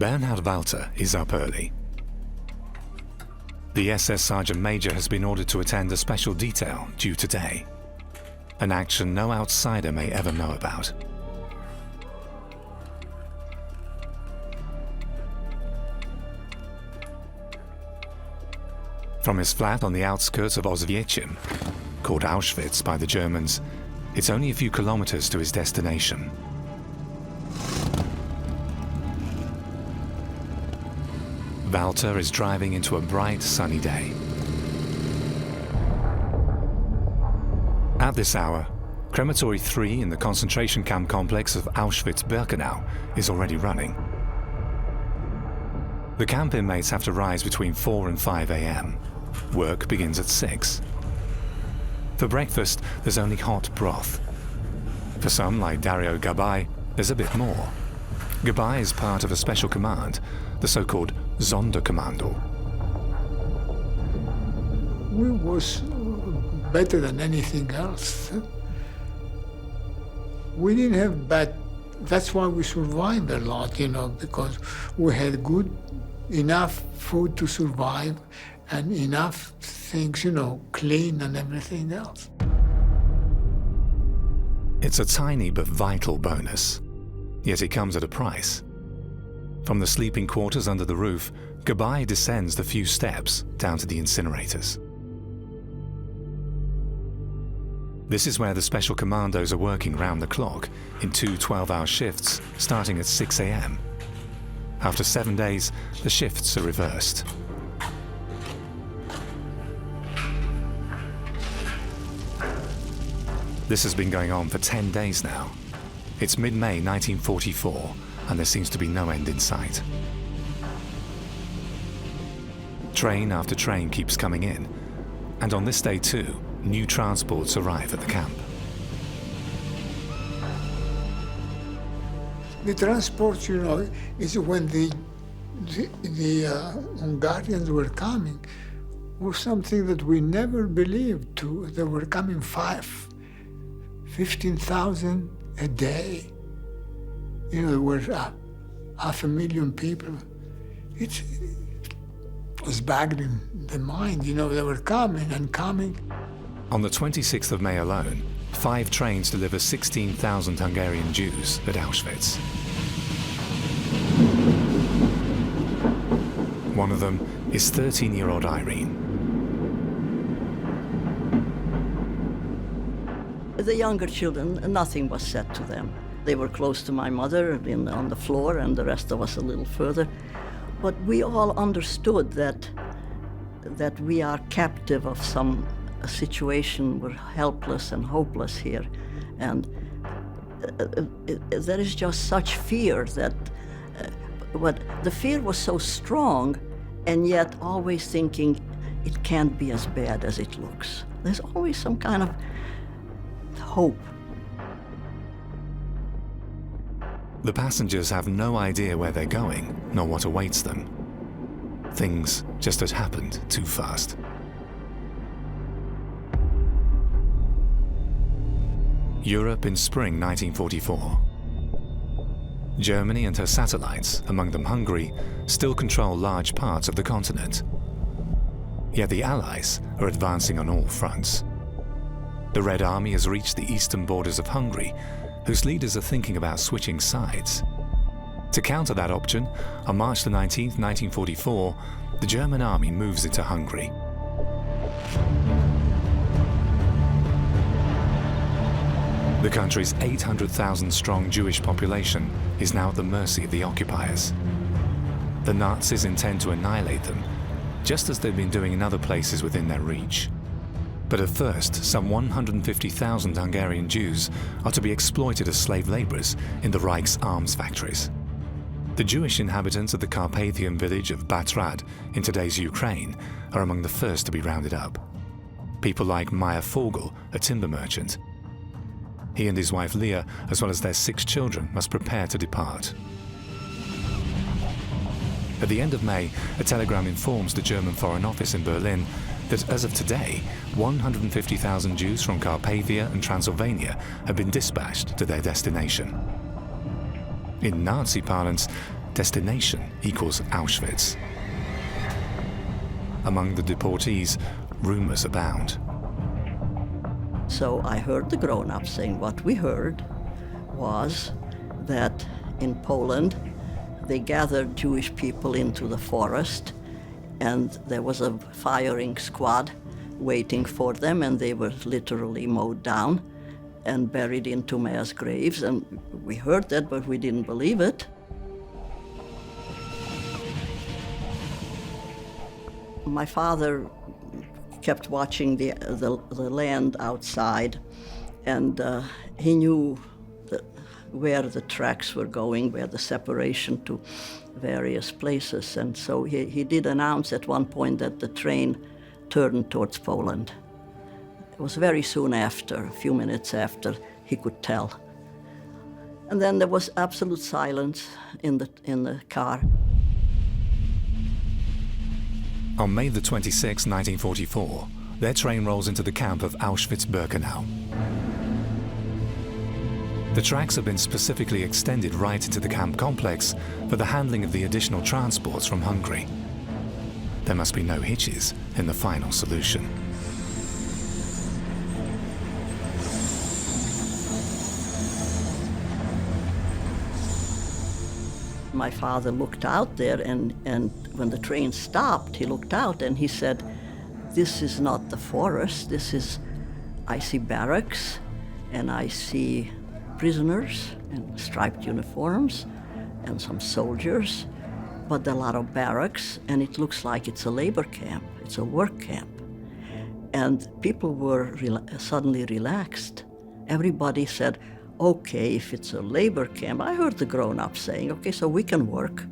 Bernhard Walter is up early. The SS Sergeant Major has been ordered to attend a special detail due today, an action no outsider may ever know about. From his flat on the outskirts of Auschwitz, called Auschwitz by the Germans, it's only a few kilometers to his destination. Walter is driving into a bright, sunny day. At this hour, Crematory 3 in the concentration camp complex of Auschwitz-Birkenau is already running. The camp inmates have to rise between 4 and 5 a.m. Work begins at 6. For breakfast, there's only hot broth. For some, like Dario Gabai, there's a bit more. Gabai is part of a special command, the so-called Sonderkommando. We was better than anything else. We didn't have bad, that's why we survived a lot, because we had good, enough food to survive and enough things, clean and everything else. It's a tiny but vital bonus, yet it comes at a price. From the sleeping quarters under the roof, Gabai descends the few steps down to the incinerators. This is where the special commandos are working round the clock in 2 12-hour shifts starting at 6 a.m. After 7 days, the shifts are reversed. This has been going on for 10 days now. It's mid-May 1944, and there seems to be no end in sight. Train after train keeps coming in, and on this day too, new transports arrive at the camp. The transports, is when the Hungarians were coming, was something that we never believed to. They were coming 15,000 a day. There were 500,000 people. It was bagging the mind, they were coming and coming. On the 26th of May alone, 5 trains deliver 16,000 Hungarian Jews at Auschwitz. One of them is 13-year-old Irene. The younger children, nothing was said to them. They were close to my mother on the floor, and the rest of us a little further. But we all understood that we are captive of some situation. We're helpless and hopeless here. And there is just such fear that the fear was so strong, and yet always thinking it can't be as bad as it looks. There's always some kind of hope. The passengers have no idea where they're going, nor what awaits them. Things just had happened too fast. Europe in spring 1944. Germany and her satellites, among them Hungary, still control large parts of the continent. Yet the Allies are advancing on all fronts. The Red Army has reached the eastern borders of Hungary, whose leaders are thinking about switching sides. To counter that option, on March the 19th, 1944, the German army moves into Hungary. The country's 800,000-strong Jewish population is now at the mercy of the occupiers. The Nazis intend to annihilate them, just as they've been doing in other places within their reach. But at first, some 150,000 Hungarian Jews are to be exploited as slave laborers in the Reich's arms factories. The Jewish inhabitants of the Carpathian village of Batrad in today's Ukraine are among the first to be rounded up. People like Meyer Vogel, a timber merchant. He and his wife Leah, as well as their 6 children, must prepare to depart. At the end of May, a telegram informs the German Foreign Office in Berlin that as of today, 150,000 Jews from Carpathia and Transylvania have been dispatched to their destination. In Nazi parlance, destination equals Auschwitz. Among the deportees, rumors abound. So I heard the grown-ups saying what we heard was that in Poland they gathered Jewish people into the forest, and there was a firing squad waiting for them, and they were literally mowed down and buried into mass graves. And we heard that, but we didn't believe it. My father kept watching the land outside, and he knew where the tracks were going, where the separation to various places. And so he did announce at one point that the train turned towards Poland. It was very soon after, a few minutes after, he could tell. And then there was absolute silence in the car. On May the 26th, 1944, their train rolls into the camp of Auschwitz-Birkenau. The tracks have been specifically extended right into the camp complex for the handling of the additional transports from Hungary. There must be no hitches in the final solution. My father looked out there, and when the train stopped, he looked out and he said, "This is not the forest, I see barracks, and I see prisoners in striped uniforms and some soldiers, but a lot of barracks, and it looks like it's a labor camp, it's a work camp." And people were suddenly relaxed. Everybody said, "Okay, if it's a labor camp," I heard the grown-ups saying, "Okay, so we can work,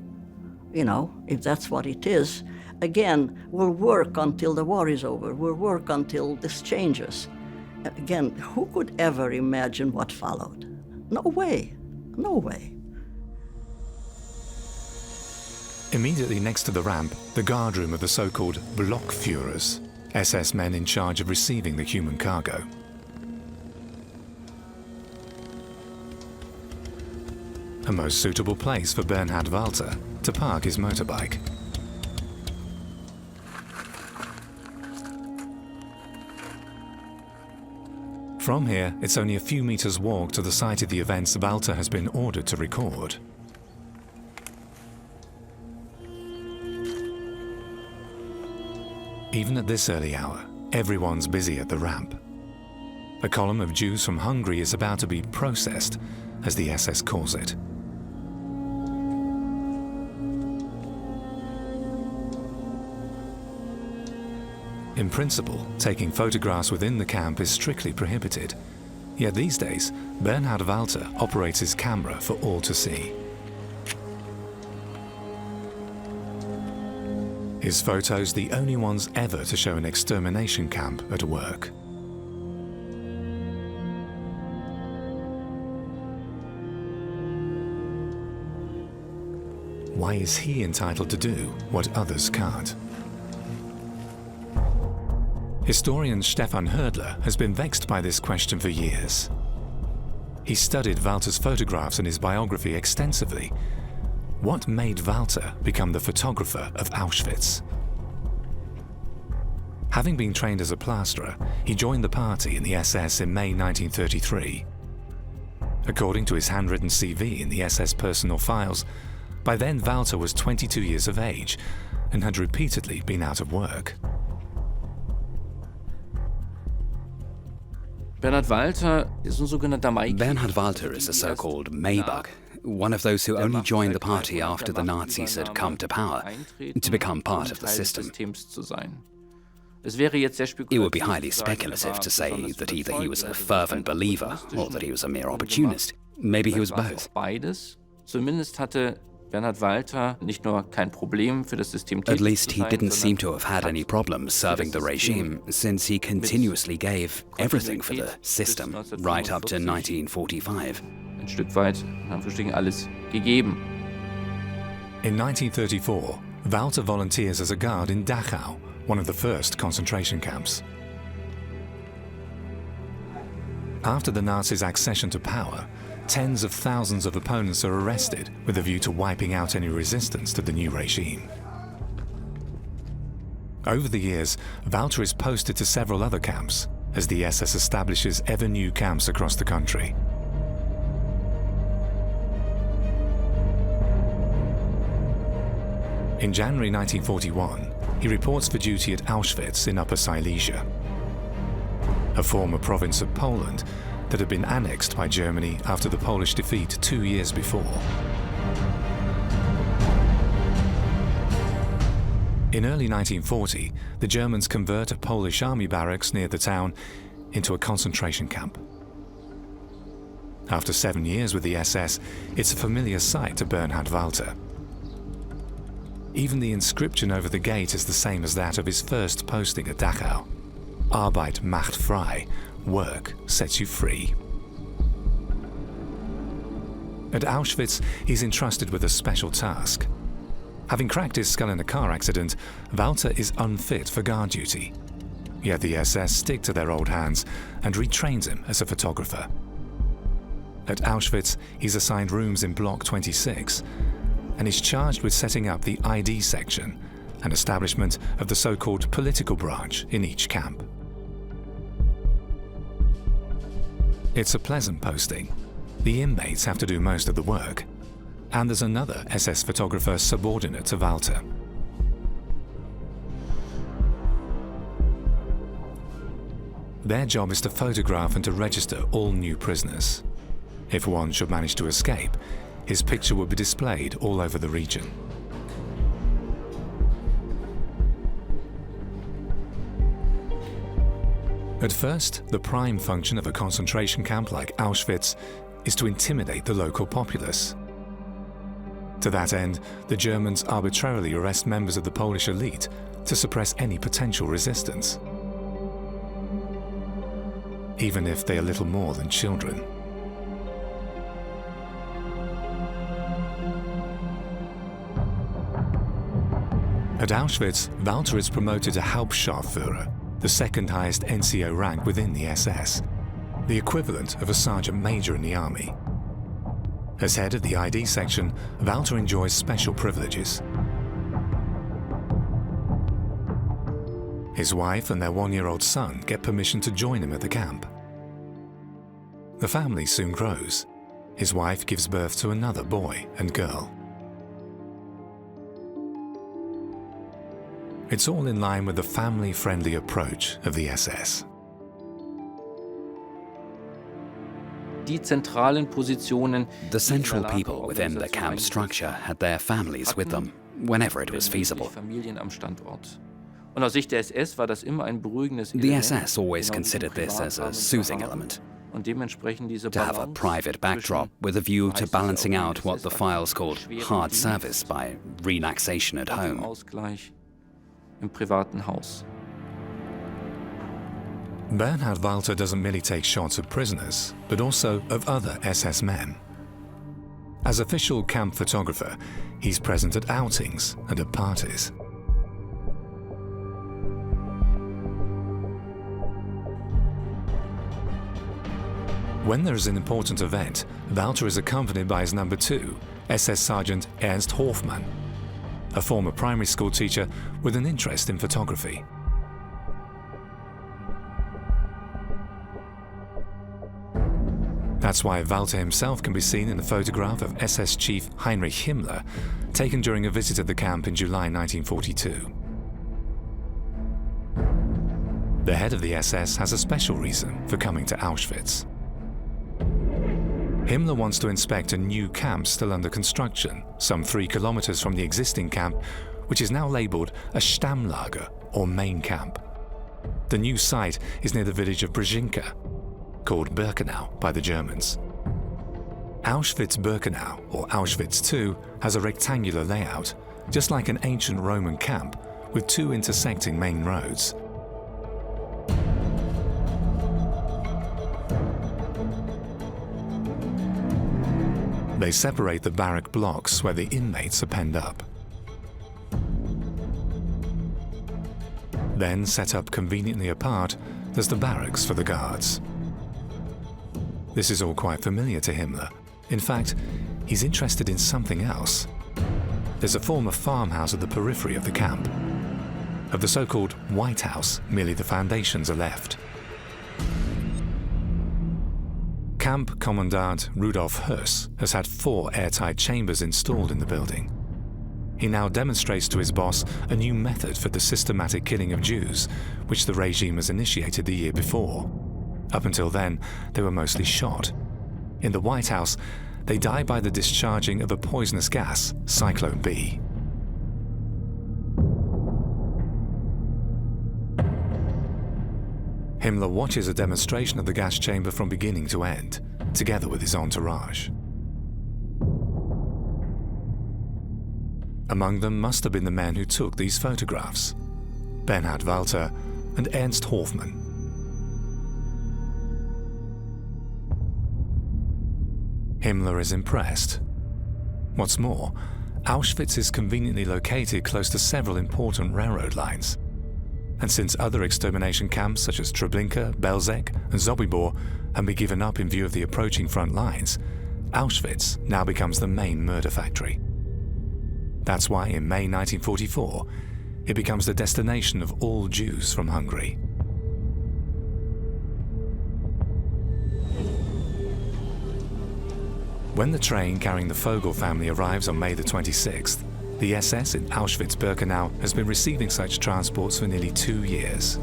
if that's what it is. Again, we'll work until the war is over, we'll work until this changes." Again, who could ever imagine what followed? No way, no way. Immediately next to the ramp, the guardroom of the so-called Blockführers, SS men in charge of receiving the human cargo. A most suitable place for Bernhard Walter to park his motorbike. From here, it's only a few meters walk to the site of the events Walter has been ordered to record. Even at this early hour, everyone's busy at the ramp. A column of Jews from Hungary is about to be processed, as the SS calls it. In principle, taking photographs within the camp is strictly prohibited. Yet these days, Bernhard Walter operates his camera for all to see. His photos the only ones ever to show an extermination camp at work. Why is he entitled to do what others can't? Historian Stefan Hödler has been vexed by this question for years. He studied Walter's photographs in his biography extensively. What made Walter become the photographer of Auschwitz? Having been trained as a plasterer, he joined the party in the SS in May 1933. According to his handwritten CV in the SS personnel files, by then Walter was 22 years of age and had repeatedly been out of work. Bernhard Walter is a so-called Maybug, one of those who only joined the party after the Nazis had come to power, to become part of the system. It would be highly speculative to say that either he was a fervent believer or that he was a mere opportunist. Maybe he was both. Bernhard Walter nicht nur kein Problem für das System At least he didn't seem to have had any problems serving the regime, since he continuously gave everything for the system, right up to 1945. Ein Stück weit haben wir alles gegeben. In 1934, Walter volunteers as a guard in Dachau, one of the first concentration camps. After the Nazis' accession to power, tens of thousands of opponents are arrested with a view to wiping out any resistance to the new regime. Over the years, Walter is posted to several other camps as the SS establishes ever new camps across the country. In January 1941, he reports for duty at Auschwitz in Upper Silesia, a former province of Poland that had been annexed by Germany after the Polish defeat 2 years before. In early 1940, the Germans convert a Polish army barracks near the town into a concentration camp. After 7 years with the SS, it's a familiar sight to Bernhard Walter. Even the inscription over the gate is the same as that of his first posting at Dachau. Arbeit macht frei, work sets you free. At Auschwitz, he's entrusted with a special task. Having cracked his skull in a car accident, Walter is unfit for guard duty. Yet the SS stick to their old hands and retrains him as a photographer. At Auschwitz, he's assigned rooms in Block 26, and is charged with setting up the ID section and establishment of the so-called political branch in each camp. It's a pleasant posting. The inmates have to do most of the work, and there's another SS photographer subordinate to Walter. Their job is to photograph and to register all new prisoners. If one should manage to escape, his picture would be displayed all over the region. At first, the prime function of a concentration camp like Auschwitz is to intimidate the local populace. To that end, the Germans arbitrarily arrest members of the Polish elite to suppress any potential resistance, even if they are little more than children. At Auschwitz, Walter is promoted to Hauptscharführer, the second highest NCO rank within the SS, the equivalent of a sergeant major in the army. As head of the ID section, Walter enjoys special privileges. His wife and their 1-year-old son get permission to join him at the camp. The family soon grows. His wife gives birth to another boy and girl. It's all in line with the family-friendly approach of the SS. Die zentralen Positionen, The central people within the camp structure had their families with them, whenever it was feasible. Familien am Standort. Und aus Sicht der SS war das immer ein beruhigendes The Element, SS always genau considered diesen this as a Privatrahmen soothing zu haben. element, Und dementsprechend diese to have a Balance private backdrop zwischen with a view to meistens balancing auch out what the SS files called schweren hard Dienst service by relaxation at und dem home. Ausgleich im privaten Haus. Bernhard Walter doesn't merely take shots of prisoners, but also of other SS men. As official camp photographer, he's present at outings and at parties. When there is an important event, Walter is accompanied by his number 2, SS Sergeant Ernst Hofmann, a former primary school teacher with an interest in photography. That's why Walter himself can be seen in a photograph of SS Chief Heinrich Himmler, taken during a visit at the camp in July 1942. The head of the SS has a special reason for coming to Auschwitz. Himmler wants to inspect a new camp still under construction, some 3 kilometers from the existing camp, which is now labeled a Stammlager, or main camp. The new site is near the village of Brzezinka, called Birkenau by the Germans. Auschwitz-Birkenau, or Auschwitz II, has a rectangular layout, just like an ancient Roman camp, with 2 intersecting main roads. They separate the barrack blocks where the inmates are penned up. Then, set up conveniently apart, there's the barracks for the guards. This is all quite familiar to Himmler, In fact, he's interested in something else. There's a former farmhouse at the periphery of the camp. Of the so-called White House, merely the foundations are left. Camp Commandant Rudolf Höss has had 4 airtight chambers installed in the building. He now demonstrates to his boss a new method for the systematic killing of Jews, which the regime has initiated the year before. Up until then, they were mostly shot. In the White House, they die by the discharging of a poisonous gas, Cyclone B. Himmler watches a demonstration of the gas chamber from beginning to end, together with his entourage. Among them must have been the men who took these photographs, Bernhard Walter and Ernst Hofmann. Himmler is impressed. What's more, Auschwitz is conveniently located close to several important railroad lines. And since other extermination camps such as Treblinka, Belzec and Sobibor have been given up in view of the approaching front lines, Auschwitz now becomes the main murder factory. That's why in May 1944, it becomes the destination of all Jews from Hungary. When the train carrying the Vogel family arrives on May the 26th, the SS in Auschwitz-Birkenau has been receiving such transports for nearly 2 years.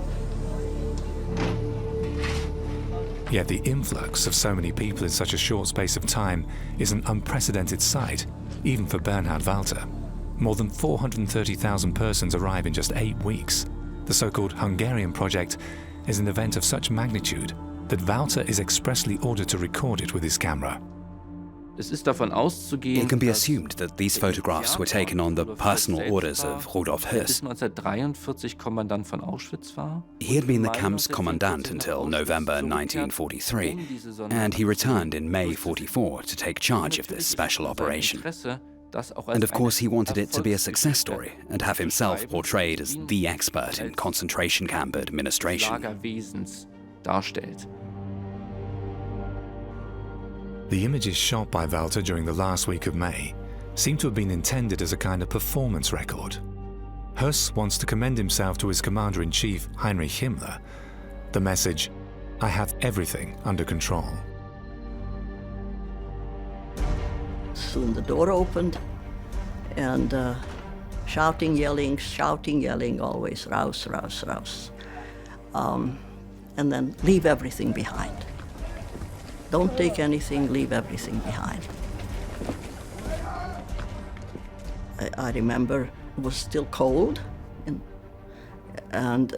Yet the influx of so many people in such a short space of time is an unprecedented sight, even for Bernhard Walter. More than 430,000 persons arrive in just 8 weeks. The so-called Hungarian project is an event of such magnitude that Walter is expressly ordered to record it with his camera. It can be assumed that these photographs were taken on the personal orders of Rudolf Höss. He had been the camp's commandant until November 1943, and he returned in May 44 to take charge of this special operation. And of course he wanted it to be a success story and have himself portrayed as the expert in concentration camp administration. The images shot by Walter during the last week of May seem to have been intended as a kind of performance record. Höss wants to commend himself to his commander-in-chief, Heinrich Himmler. The message, "I have everything under control." Soon the door opened, and shouting, yelling, always, raus, raus, raus. And then leave everything behind. Don't take anything, leave everything behind. I remember it was still cold, and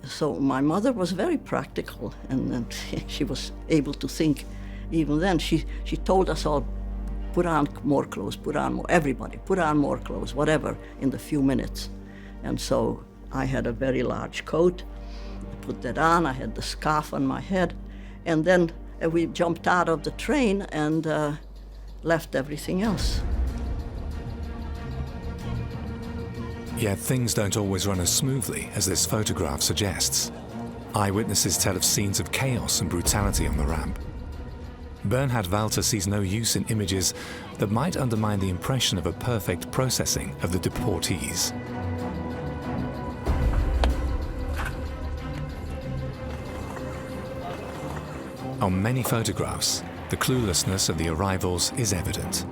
so my mother was very practical, and she was able to think. Even then, she told us all, put on more clothes, everybody, put on more clothes, whatever, in the few minutes. And so I had a very large coat, I put that on, I had the scarf on my head, and then we jumped out of the train and left everything else. Yet things don't always run as smoothly as this photograph suggests. Eyewitnesses tell of scenes of chaos and brutality on the ramp. Bernhard Walter sees no use in images that might undermine the impression of a perfect processing of the deportees. On many photographs, the cluelessness of the arrivals is evident.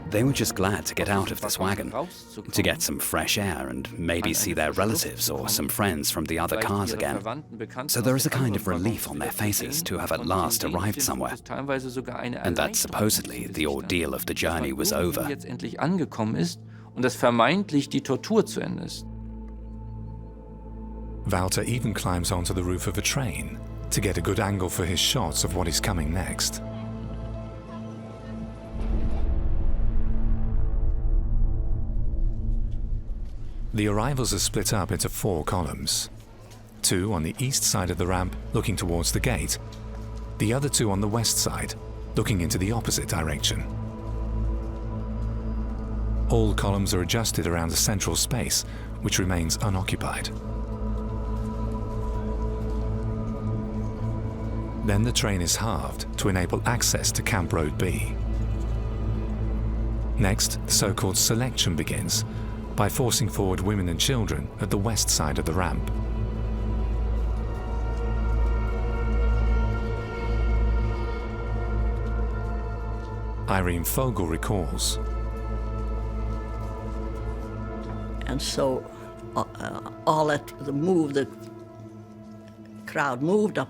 They were just glad to get out of this wagon, to get some fresh air and maybe see their relatives or some friends from the other cars again. So there is a kind of relief on their faces to have at last arrived somewhere, and that supposedly the ordeal of the journey was over. Walter even climbs onto the roof of a train to get a good angle for his shots of what is coming next. The arrivals are split up into 4 columns. 2 on the east side of the ramp, looking towards the gate. The other 2 on the west side, looking into the opposite direction. All columns are adjusted around a central space, which remains unoccupied. Then the train is halved to enable access to Camp Road B. Next, the so-called selection begins by forcing forward women and children at the west side of the ramp. Irene Fogel recalls. And so all at the move, the crowd moved up,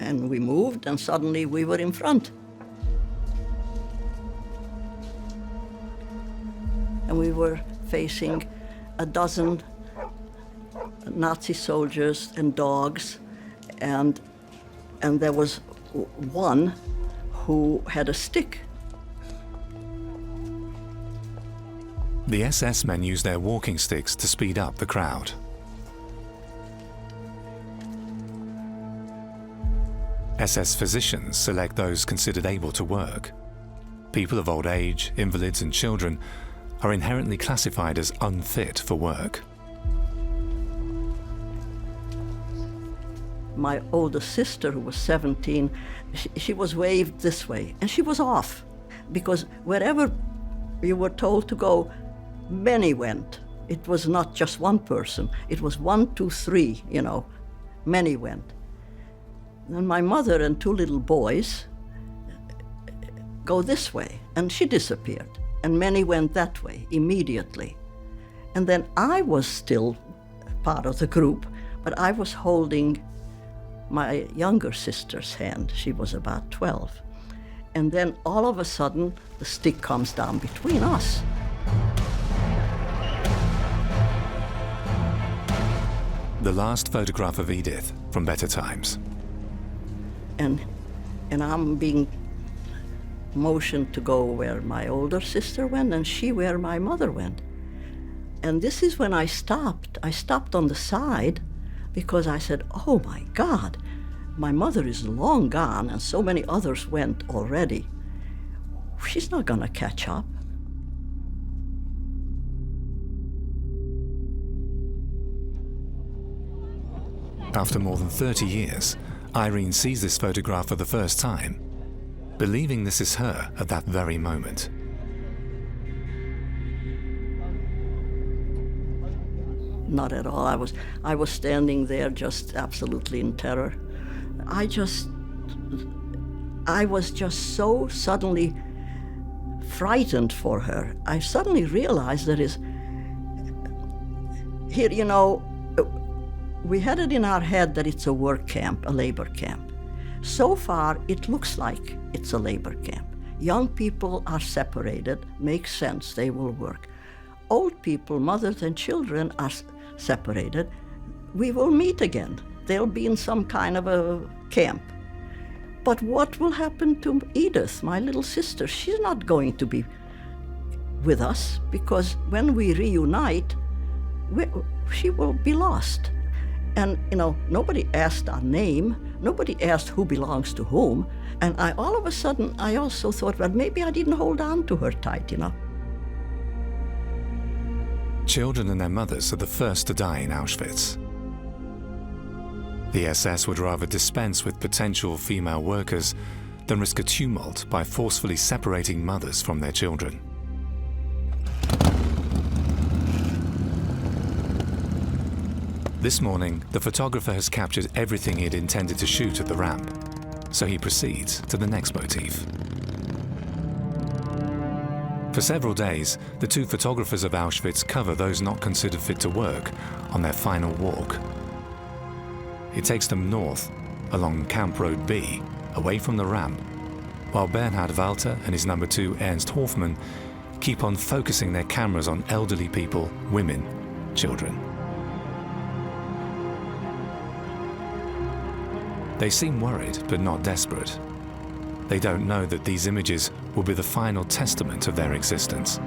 and we moved, and suddenly we were in front. And we were facing a dozen Nazi soldiers and dogs, and there was one who had a stick. The SS men used their walking sticks to speed up the crowd. SS physicians select those considered able to work. People of old age, invalids and children are inherently classified as unfit for work. My older sister, who was 17, she was waved this way, and she was off, because wherever you were told to go, many went. It was not just one person. It was 1, 2, 3, many went. And my mother and 2 little boys go this way, and she disappeared. And many went that way immediately. And then I was still part of the group, but I was holding my younger sister's hand. She was about 12. And then all of a sudden, the stick comes down between us. The last photograph of Edith from Better Times. And I'm being motioned to go where my older sister went, and she where my mother went. And this is when I stopped. I stopped on the side because I said, oh my God, my mother is long gone, and so many others went already. She's not gonna catch up. After more than 30 years, Irene sees this photograph for the first time, believing this is her at that very moment. Not at all. I was standing there just absolutely in terror. I was just so suddenly frightened for her. I suddenly realized that here, we had it in our head that it's a work camp, a labor camp. So far, it looks like it's a labor camp. Young people are separated, makes sense, they will work. Old people, mothers and children are separated. We will meet again. They'll be in some kind of a camp. But what will happen to Edith, my little sister? She's not going to be with us, because when we reunite, she will be lost. And, nobody asked our name. Nobody asked who belongs to whom. And all of a sudden, I also thought, well, maybe I didn't hold on to her tight, Children and their mothers are the first to die in Auschwitz. The SS would rather dispense with potential female workers than risk a tumult by forcefully separating mothers from their children. This morning, the photographer has captured everything he had intended to shoot at the ramp, so he proceeds to the next motif. For several days, the 2 photographers of Auschwitz cover those not considered fit to work on their final walk. It takes them north, along Camp Road B, away from the ramp, while Bernhard Walter and his number 2, Ernst Hoffmann, keep on focusing their cameras on elderly people, women, children. They seem worried, but not desperate. They don't know that these images will be the final testament of their existence.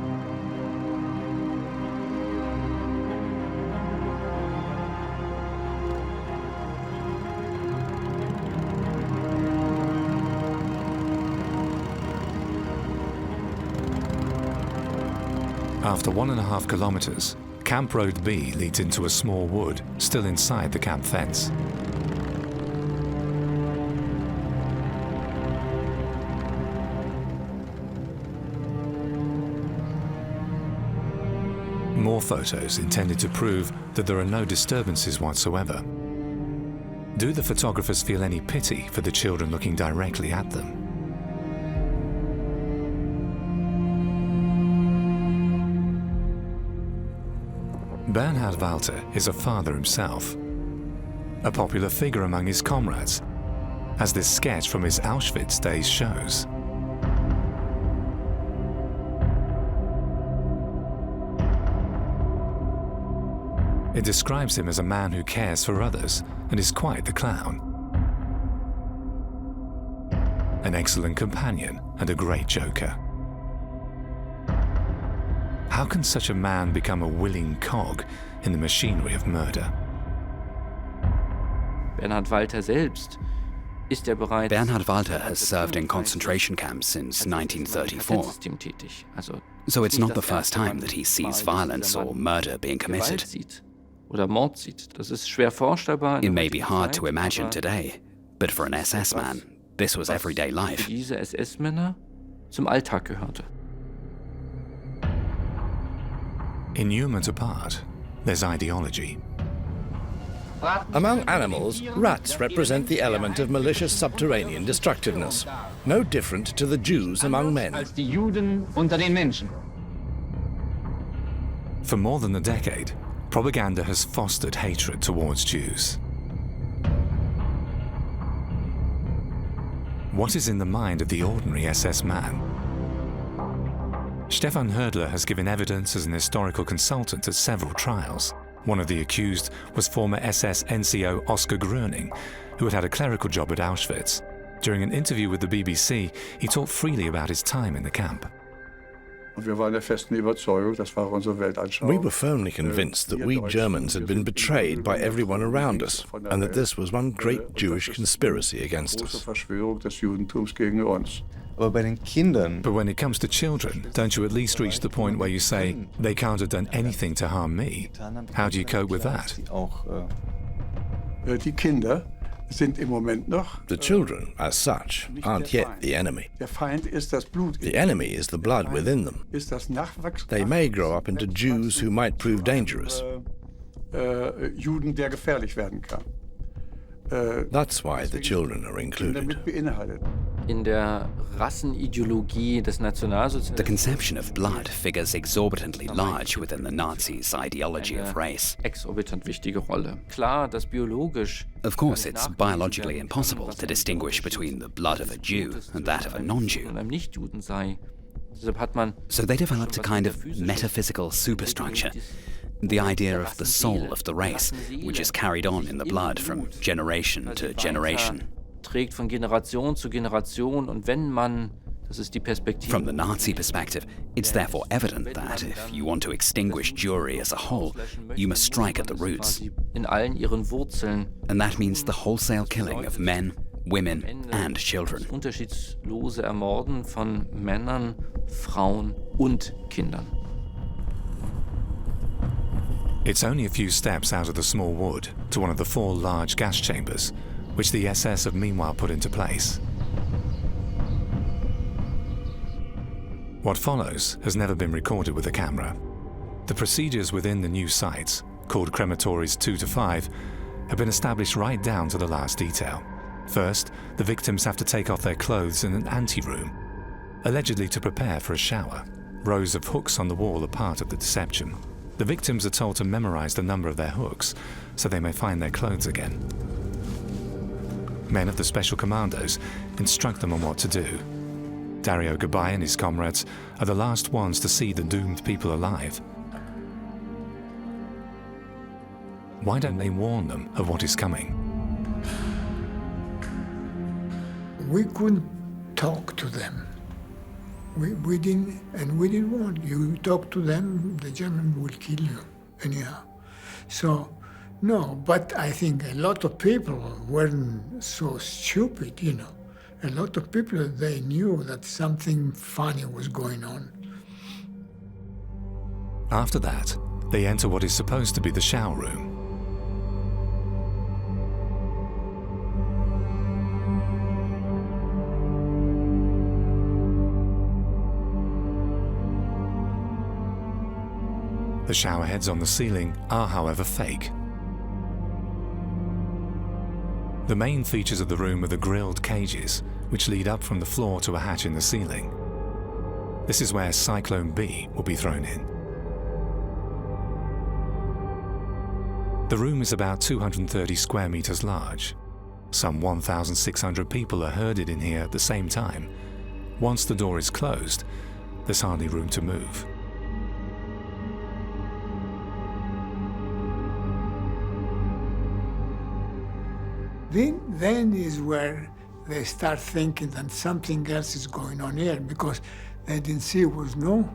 After 1.5 kilometers, Camp Road B leads into a small wood, still inside the camp fence. More photos intended to prove that there are no disturbances whatsoever. Do the photographers feel any pity for the children looking directly at them? Bernhard Walter is a father himself, a popular figure among his comrades, as this sketch from his Auschwitz days shows. It describes him as a man who cares for others and is quite the clown. An excellent companion and a great joker. How can such a man become a willing cog in the machinery of murder? Bernhard Walter selbst ist er bereits. Bernhard Walter has served in concentration camps since 1934. So it's not the first time that he sees violence or murder being committed. Oder Mord sieht. Das ist schwer vorstellbar. It may be hard to imagine today, but for an SS man, this was everyday life. Für diese SS-Männer zum Alltag gehörte. Inhuman apart, there's ideology. Among animals, rats represent the element of malicious subterranean destructiveness, no different to the Jews among men. Als die Juden unter den Menschen. For more than a decade, propaganda has fostered hatred towards Jews. What is in the mind of the ordinary SS man? Stefan Hödler has given evidence as an historical consultant at several trials. One of the accused was former SS NCO Oskar Gröning, who had had a clerical job at Auschwitz. During an interview with the BBC, he talked freely about his time in the camp. We were firmly convinced that we Germans had been betrayed by everyone around us, and that this was one great Jewish conspiracy against us. But when it comes to children, don't you at least reach the point where you say, they can't have done anything to harm me? How do you cope with that? The children, as such, aren't yet the enemy. The enemy is the blood within them. They may grow up into Jews who might prove dangerous. That's why the children are included. In der Rassenideologie des Nationalsozialismus. The conception of blood figures exorbitantly large within the Nazis' ideology of race. Exorbitant wichtige Rolle. Klar, dass biologisch. Of course, it's biologically impossible to distinguish between the blood of a Jew and that of a non-Jew. So they developed a kind of metaphysical superstructure, the idea of the soul of the race, which is carried on in the blood from generation to generation. Trägt von Generation zu Generation, und wenn man, das ist die Perspektive. From the Nazi perspective, it's therefore evident that if you want to extinguish Jewry as a whole, you must strike at the roots. In allen ihren Wurzeln. And that means the wholesale killing of men, women and children. Das unterschiedslose Ermorden von Männern, Frauen und Kindern. It's only a few steps out of the small wood to one of the 4 large gas chambers, which the SS have meanwhile put into place. What follows has never been recorded with a camera. The procedures within the new sites, called crematories 2 to 5, have been established right down to the last detail. First, the victims have to take off their clothes in an anteroom, allegedly to prepare for a shower. Rows of hooks on the wall are part of the deception. The victims are told to memorize the number of their hooks so they may find their clothes again. Men of the Special Commandos instruct them on what to do. Dario Gabay and his comrades are the last ones to see the doomed people alive. Why don't they warn them of what is coming? We couldn't talk to them. We didn't want you to talk to them, the Germans will kill you anyhow. So, no, but I think a lot of people weren't so stupid, you know. A lot of people, they knew that something funny was going on. After that, they enter what is supposed to be the shower room. The shower heads on the ceiling are, however, fake. The main features of the room are the grilled cages, which lead up from the floor to a hatch in the ceiling. This is where Cyclone B will be thrown in. The room is about 230 square meters large. Some 1,600 people are herded in here at the same time. Once the door is closed, there's hardly room to move. Then is where they start thinking that something else is going on here, because they didn't see there was no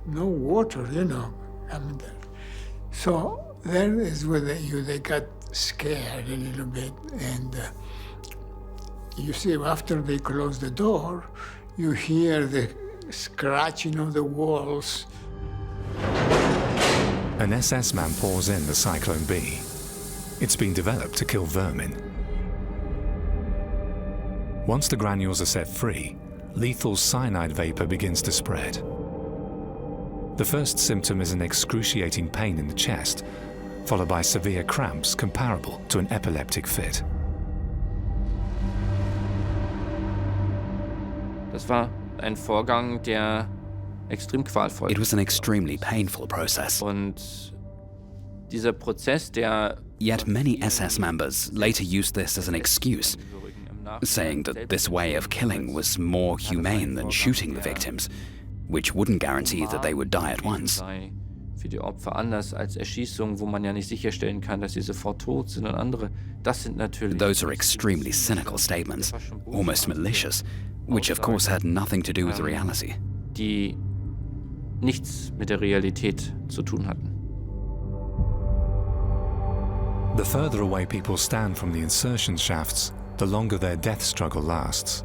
water, you know. I mean, so there is where they got scared a little bit, and you see after they close the door, you hear the scratching of the walls. An SS man pours in the Cyclone B. It's been developed to kill vermin. Once the granules are set free, lethal cyanide vapor begins to spread. The first symptom is an excruciating pain in the chest, followed by severe cramps comparable to an epileptic fit. Das war ein Vorgang, der extrem qualvoll. It was an extremely painful process. Und dieser Prozess, der Yet many SS members later used this as an excuse, saying that this way of killing was more humane than shooting the victims, which wouldn't guarantee that they would die at once. Für die Opfer anders als Erschießung, wo man ja nicht sicherstellen kann, dass sie sofort tot sind und andere. Das sind natürlich. Those are extremely cynical statements, almost malicious, which of course had nothing to do with reality. Die nichts mit der Realität zu tun hatten. The further away people stand from the insertion shafts, the longer their death struggle lasts.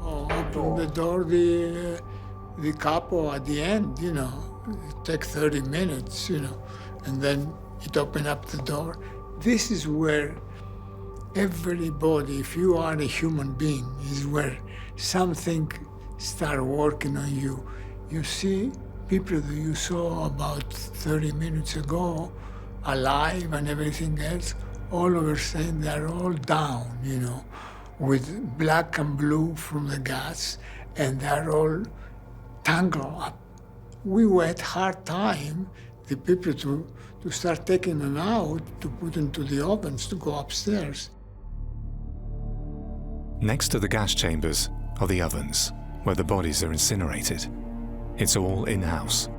Open the door, the capo at the end, you know, it takes 30 minutes, you know, and then it open up the door. This is where everybody, if you are a human being, is where something start working on you. You see people that you saw about 30 minutes ago, alive and everything else, all of a sudden they're all down, you know, with black and blue from the gas, and they're all tangled up. We had hard time, the people to start taking them out, to put into the ovens, to go upstairs. Next to the gas chambers are the ovens, where the bodies are incinerated. It's all in-house.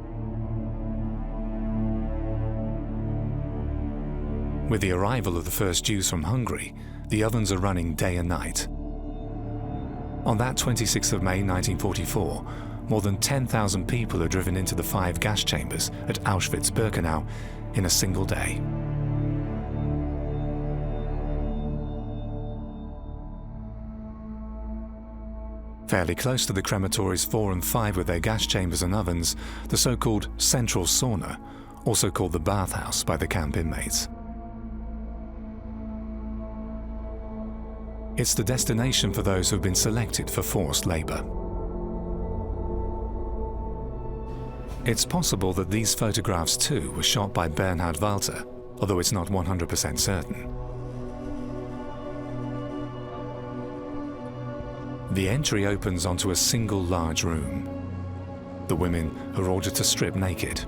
With the arrival of the first Jews from Hungary, the ovens are running day and night. On that 26th of May 1944, more than 10,000 people are driven into the 5 gas chambers at Auschwitz-Birkenau in a single day. Fairly close to the crematories 4 and 5 with their gas chambers and ovens, the so-called central sauna, also called the bathhouse by the camp inmates. It's the destination for those who have been selected for forced labor. It's possible that these photographs too were shot by Bernhard Walter, although it's not 100% certain. The entry opens onto a single large room. The women are ordered to strip naked.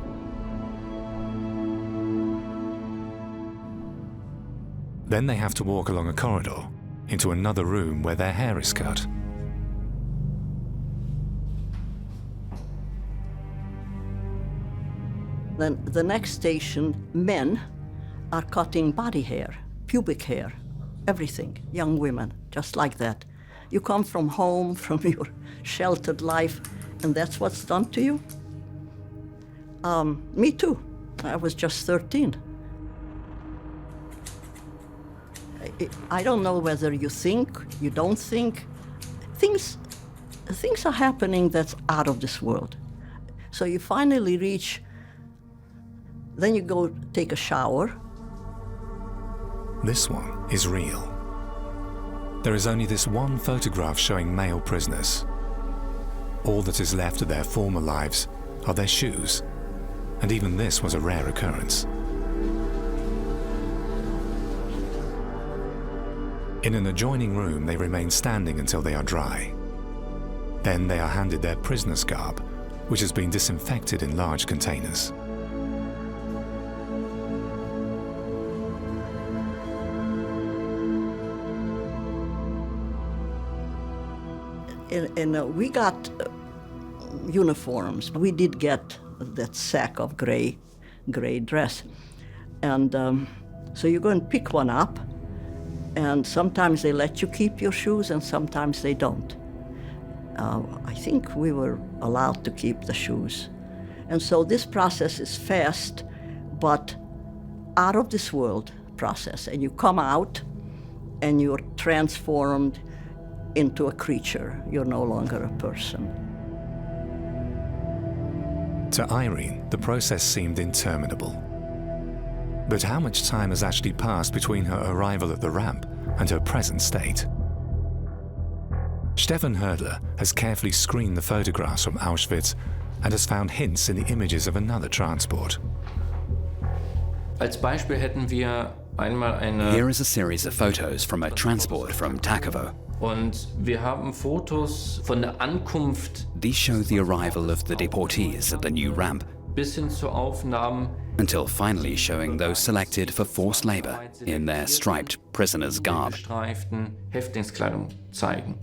Then they have to walk along a corridor into another room where their hair is cut. Then the next station, men are cutting body hair, pubic hair, everything, young women, just like that. You come from home, from your sheltered life, and that's what's done to you? Me too. I was just 13. I don't know whether you think, you don't think. Things are happening that's out of this world. So you finally reach, then you go take a shower. This one is real. There is only this one photograph showing male prisoners. All that is left of their former lives are their shoes, and even this was a rare occurrence. In an adjoining room, they remain standing until they are dry. Then they are handed their prisoner's garb, which has been disinfected in large containers. We got uniforms. We did get that sack of gray dress. And so you go and pick one up, and sometimes they let you keep your shoes and sometimes they don't. I think we were allowed to keep the shoes. And so this process is fast, but out of this world process. And you come out and you're transformed into a creature. You're no longer a person. To Irene, the process seemed interminable. But how much time has actually passed between her arrival at the ramp and her present state? Stefan Hödler has carefully screened the photographs from Auschwitz and has found hints in the images of another transport. Als Beispiel hätten wir einmal eine. Here is a series of photos from a transport from Takovo. Und wir haben Fotos von der Ankunft. These show the arrival of the deportees at the new ramp, Bis hin zu Aufnahmen until finally showing those selected for forced labor in their striped prisoners' garb. gestreiften Häftlingskleidung zeigen.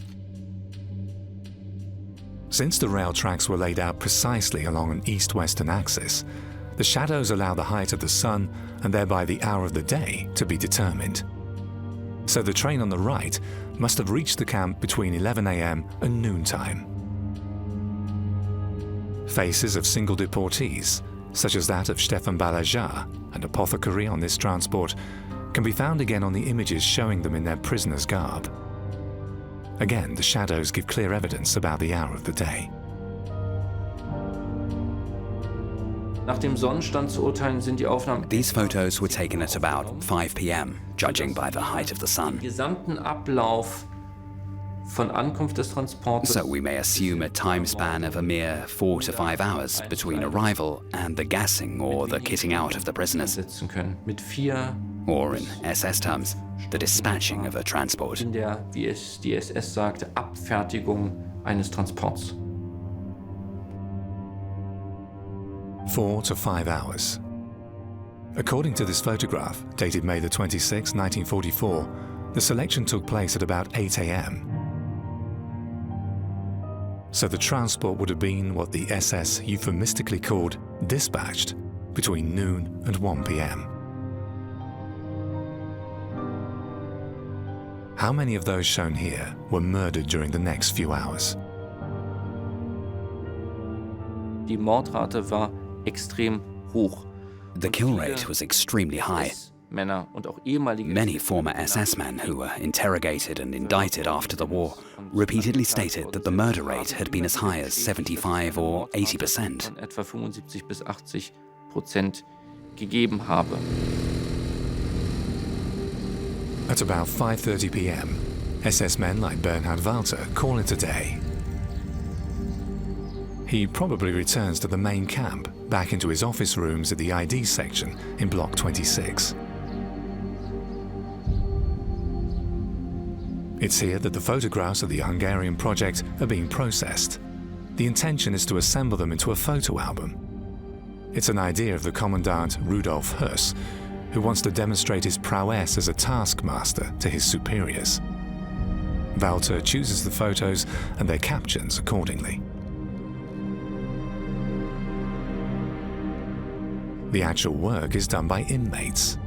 Since the rail tracks were laid out precisely along an east-western axis, the shadows allow the height of the sun and thereby the hour of the day to be determined. So the train on the right must have reached the camp between 11 a.m. and noontime. Faces of single deportees, such as that of Stefan Balajar, an apothecary on this transport, can be found again on the images showing them in their prisoner's garb. Again, the shadows give clear evidence about the hour of the day. Nach dem Sonnenstand zu urteilen sind die Aufnahmen. These photos were taken at about 5 p.m., judging by the height of the sun. Den gesamten Ablauf von Ankunft des Transportes. So we may assume a time span of a mere 4 to 5 hours between arrival and the gassing or the kitting out of the prisoners, Sitzen können. Mit 4 or in SS terms, the dispatching of a transport. in der, wie es die SS sagte, Abfertigung eines Transports. 4 to 5 hours. According to this photograph, dated May the 26th, 1944, the selection took place at about 8 a.m. So the transport would have been what the SS euphemistically called dispatched between noon and 1 p.m. How many of those shown here were murdered during the next few hours? Die Mordrate war extrem hoch. The kill rate was extremely high. Männer und auch ehemalige Many former SS men who were interrogated and indicted after the war repeatedly stated that the murder rate had been as high as 75 or 80%. von etwa 75 bis 80% gegeben habe. At about 5:30 p.m., SS men like Bernhard Walter call it a day. He probably returns to the main camp, back into his office rooms at the ID section in Block 26. It's here that the photographs of the Hungarian project are being processed. The intention is to assemble them into a photo album. It's an idea of the Commandant Rudolf Höss, who wants to demonstrate his prowess as a taskmaster to his superiors. Walter chooses the photos and their captions accordingly. The actual work is done by inmates.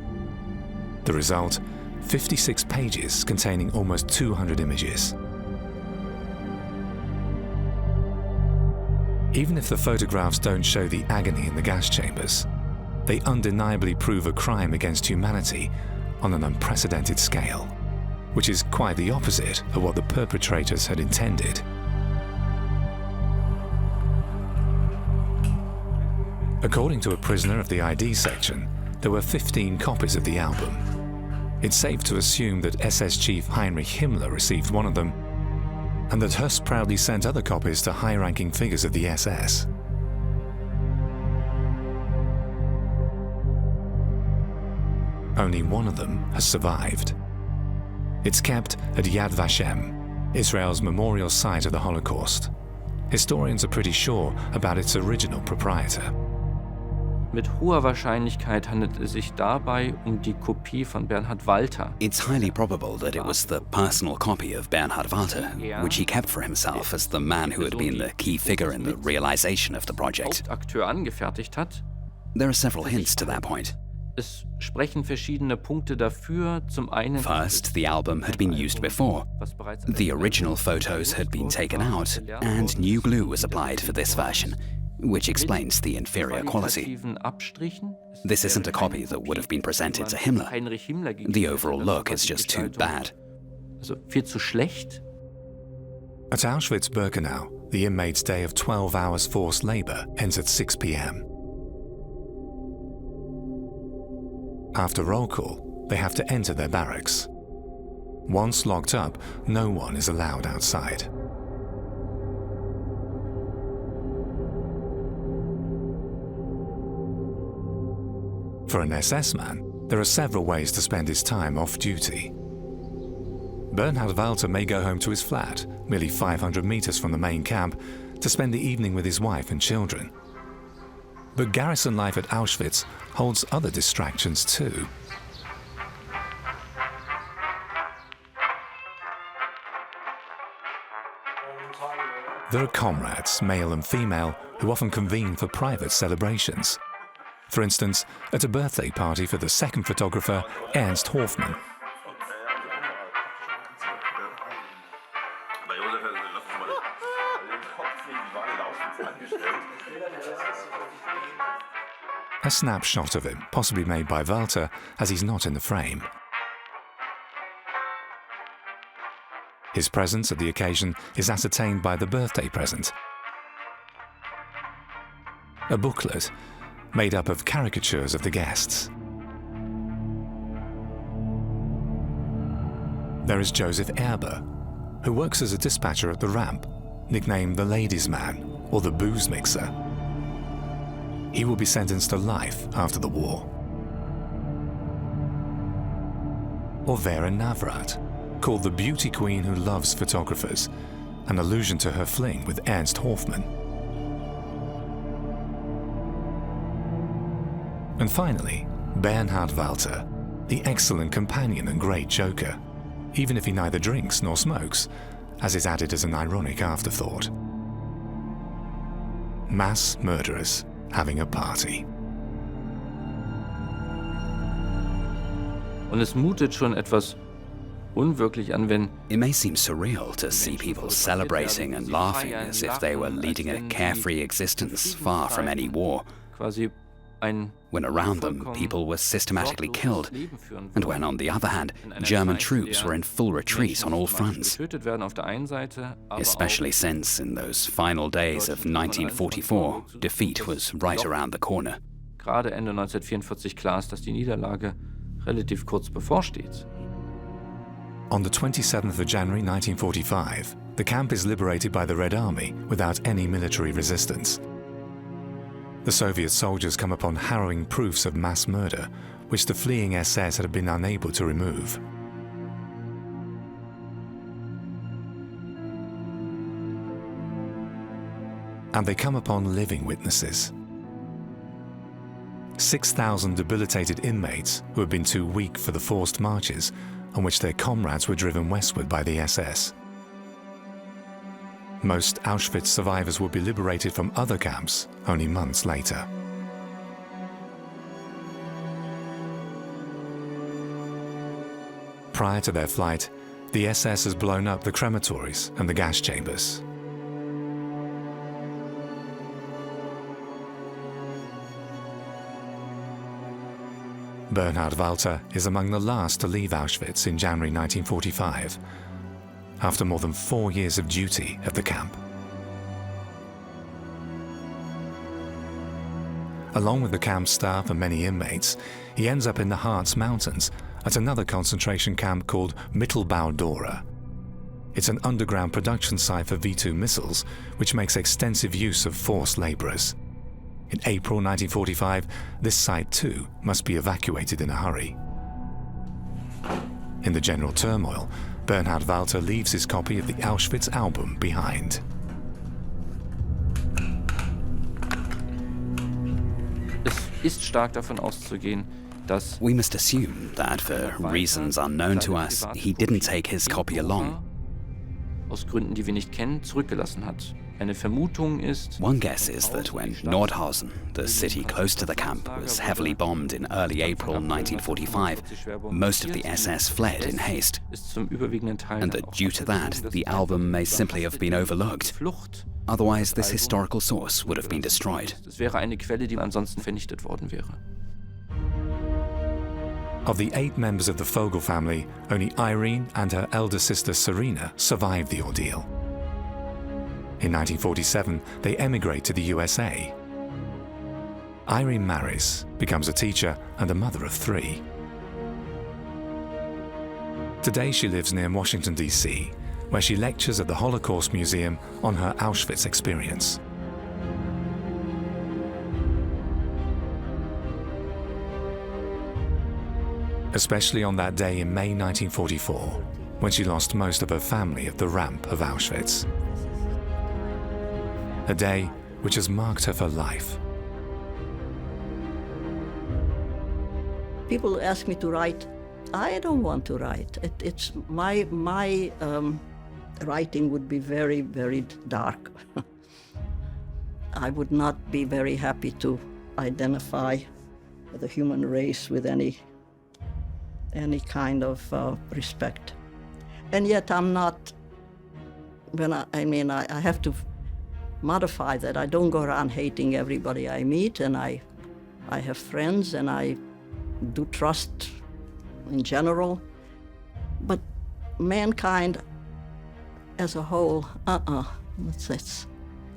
The result, 56 pages containing almost 200 images. Even if the photographs don't show the agony in the gas chambers, they undeniably prove a crime against humanity on an unprecedented scale, which is quite the opposite of what the perpetrators had intended. According to a prisoner of the ID section, there were 15 copies of the album. It's safe to assume that SS chief Heinrich Himmler received one of them, and that Höss proudly sent other copies to high-ranking figures of the SS. Only one of them has survived. It's kept at Yad Vashem, Israel's memorial site of the Holocaust. Historians are pretty sure about its original proprietor. Mit hoher Wahrscheinlichkeit handelt es sich dabei die Kopie von Bernhard Walter. It's highly probable that it was the personal copy of Bernhard Walter, which he kept for himself as the man who had been the key figure in the realization of the project. Hauptakteur angefertigt hat. There are several hints to that point. Es sprechen verschiedene Punkte dafür. Zum einen, first, the album had been used before. The original photos had been taken out, and new glue was applied for this version, which explains the inferior quality. This isn't a copy that would have been presented to Himmler. The overall look is just too bad. Also viel zu schlecht. At Auschwitz-Birkenau, the inmates' day of 12 hours forced labor ends at 6 p.m. After roll call, they have to enter their barracks. Once locked up, no one is allowed outside. For an SS man, there are several ways to spend his time off duty. Bernhard Walter may go home to his flat, merely 500 meters from the main camp, to spend the evening with his wife and children. But garrison life at Auschwitz holds other distractions too. There are comrades, male and female, who often convene for private celebrations. For instance, at a birthday party for the second photographer, Ernst Hofmann. A snapshot of him, possibly made by Walter, as he's not in the frame. His presence at the occasion is ascertained by the birthday present. A booklet made up of caricatures of the guests. There is Joseph Erber, who works as a dispatcher at the ramp, nicknamed the Ladies' Man or the Booze Mixer. He will be sentenced to life after the war. Or Vera Navrat, called the beauty queen who loves photographers, an allusion to her fling with Ernst Hofmann. And finally, Bernhard Walter, the excellent companion and great joker, even if he neither drinks nor smokes, as is added as an ironic afterthought. Mass murderers having a party. Und es mutet schon etwas unwirklich an, wenn it may seem surreal to see people celebrating and laughing as if they were leading a carefree existence far from any war, quasi when around them people were systematically killed, and when, on the other hand, German troops were in full retreat on all fronts, especially since, in those final days of 1944, defeat was right around the corner. Gerade Ende 1944 klar ist, dass die Niederlage relativ kurz bevorsteht. On the 27th of January 1945, the camp is liberated by the Red Army without any military resistance. The Soviet soldiers come upon harrowing proofs of mass murder, which the fleeing SS had been unable to remove. And they come upon living witnesses. 6,000 debilitated inmates who had been too weak for the forced marches on which their comrades were driven westward by the SS. Most Auschwitz survivors would be liberated from other camps only months later. Prior to their flight, the SS has blown up the crematories and the gas chambers. Bernhard Walter is among the last to leave Auschwitz in January 1945, after more than 4 years of duty at the camp. Along with the camp staff and many inmates, he ends up in the Harz Mountains at another concentration camp called Mittelbau-Dora. It's an underground production site for V-2 missiles, which makes extensive use of forced laborers. In April 1945, this site too must be evacuated in a hurry. In the general turmoil, Bernhard Walter leaves his copy of the Auschwitz album behind. Es ist stark davon auszugehen, dass we must assume that, for reasons unknown to us, he didn't take his copy along. Aus Gründen, die wir nicht kennen, zurückgelassen hat. Eine Vermutung ist, one guess is that when Nordhausen, the city close to the camp, was heavily bombed in early April 1945, most of the SS fled in haste, and that due to that, the album may simply have been overlooked. Otherwise, this historical source would have been destroyed. Es wäre eine Quelle, die ansonsten vernichtet worden wäre. Of the 8 members of the Vogel family, only Irene and her elder sister Serena survived the ordeal. In 1947, they emigrate to the USA. Irene marries, becomes a teacher and a mother of 3. Today she lives near Washington, D.C., where she lectures at the Holocaust Museum on her Auschwitz experience. Especially on that day in May 1944, when she lost most of her family at the ramp of Auschwitz. A day which has marked her for life. People ask me to write. I don't want to write. It's my writing would be very, very dark. I would not be very happy to identify the human race with any kind of respect. And yet I'm not, I have to modify that. I don't go around hating everybody I meet, and I have friends, and I do trust in general. But mankind as a whole, it's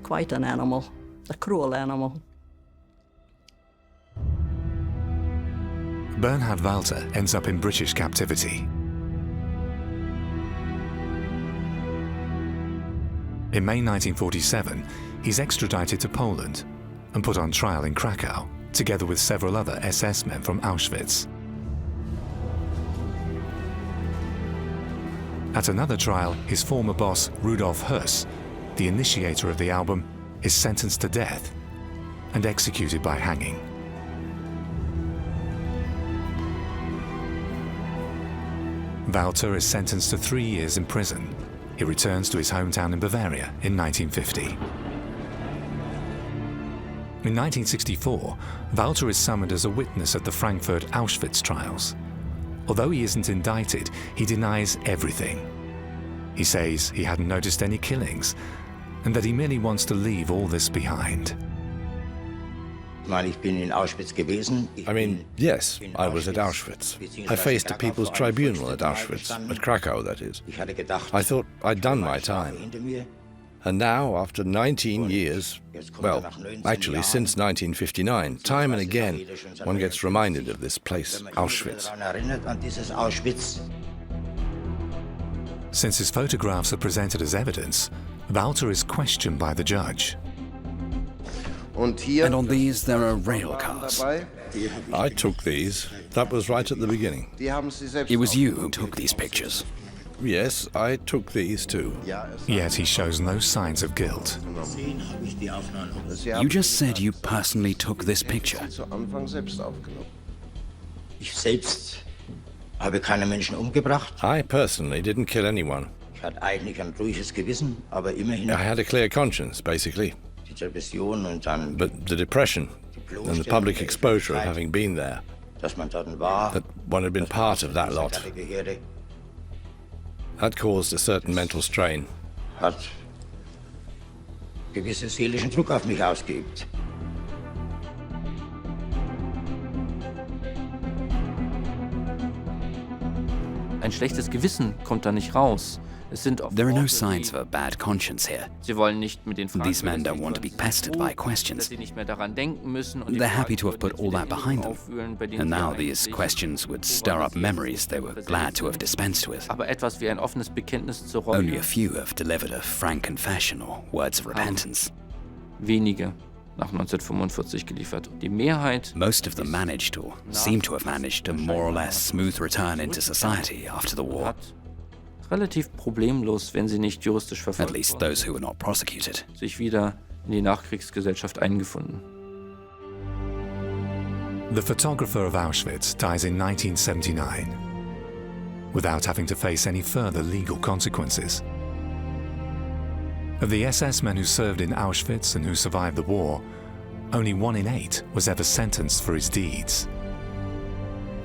quite an animal, a cruel animal. Bernhard Walter ends up in British captivity. In May 1947, he's extradited to Poland and put on trial in Krakow, together with several other SS men from Auschwitz. At another trial, his former boss, Rudolf Höss, the initiator of the album, is sentenced to death and executed by hanging. Walter is sentenced to 3 years in prison. He returns to his hometown in Bavaria in 1950. In 1964, Walter is summoned as a witness at the Frankfurt Auschwitz trials. Although he isn't indicted, he denies everything. He says he hadn't noticed any killings and that he merely wants to leave all this behind. I mean, yes, I was at Auschwitz. I faced a people's tribunal at Auschwitz, at Krakow, that is. I thought I'd done my time. And now, after 19 years, well, actually since 1959, time and again, one gets reminded of this place, Auschwitz. Since his photographs are presented as evidence, Walter is questioned by the judge. And on these, there are rail cars. I took these. That was right at the beginning. It was you who took these pictures. Yes, I took these too. Yet he shows no signs of guilt. You just said you personally took this picture. I personally didn't kill anyone. I had a clear conscience, basically. But the depression and the public exposure of having been there, that one had been part of that lot, that caused a certain mental strain. Ein schlechtes Gewissen kommt da nicht raus. There are no signs of a bad conscience here. Sie wollen nicht mit den Fragen These men don't want to be pestered by questions. dass sie nicht mehr daran denken müssen und die They're happy Fragen to have put all that behind them. aufwühlen, bei denen And sie now eigentlich these questions would stir up memories they were glad to have dispensed with. aber etwas wie ein offenes Bekenntnis zur Reue. Only a few have delivered a frank confession or words of repentance. Wenige nach 1945 geliefert. Die Mehrheit Most of them managed, or seem to have managed, a more or less smooth return into society after the war. hat relativ problemlos, wenn sie nicht juristisch At verfolgt least worden, those who were not prosecuted. sich wieder in die Nachkriegsgesellschaft eingefunden. The photographer of Auschwitz dies in 1979 without having to face any further legal consequences. Of the SS men who served in Auschwitz and who survived the war, only 1 in 8 was ever sentenced for his deeds.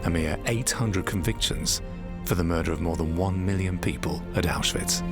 A mere 800 convictions for the murder of more than 1 million people at Auschwitz.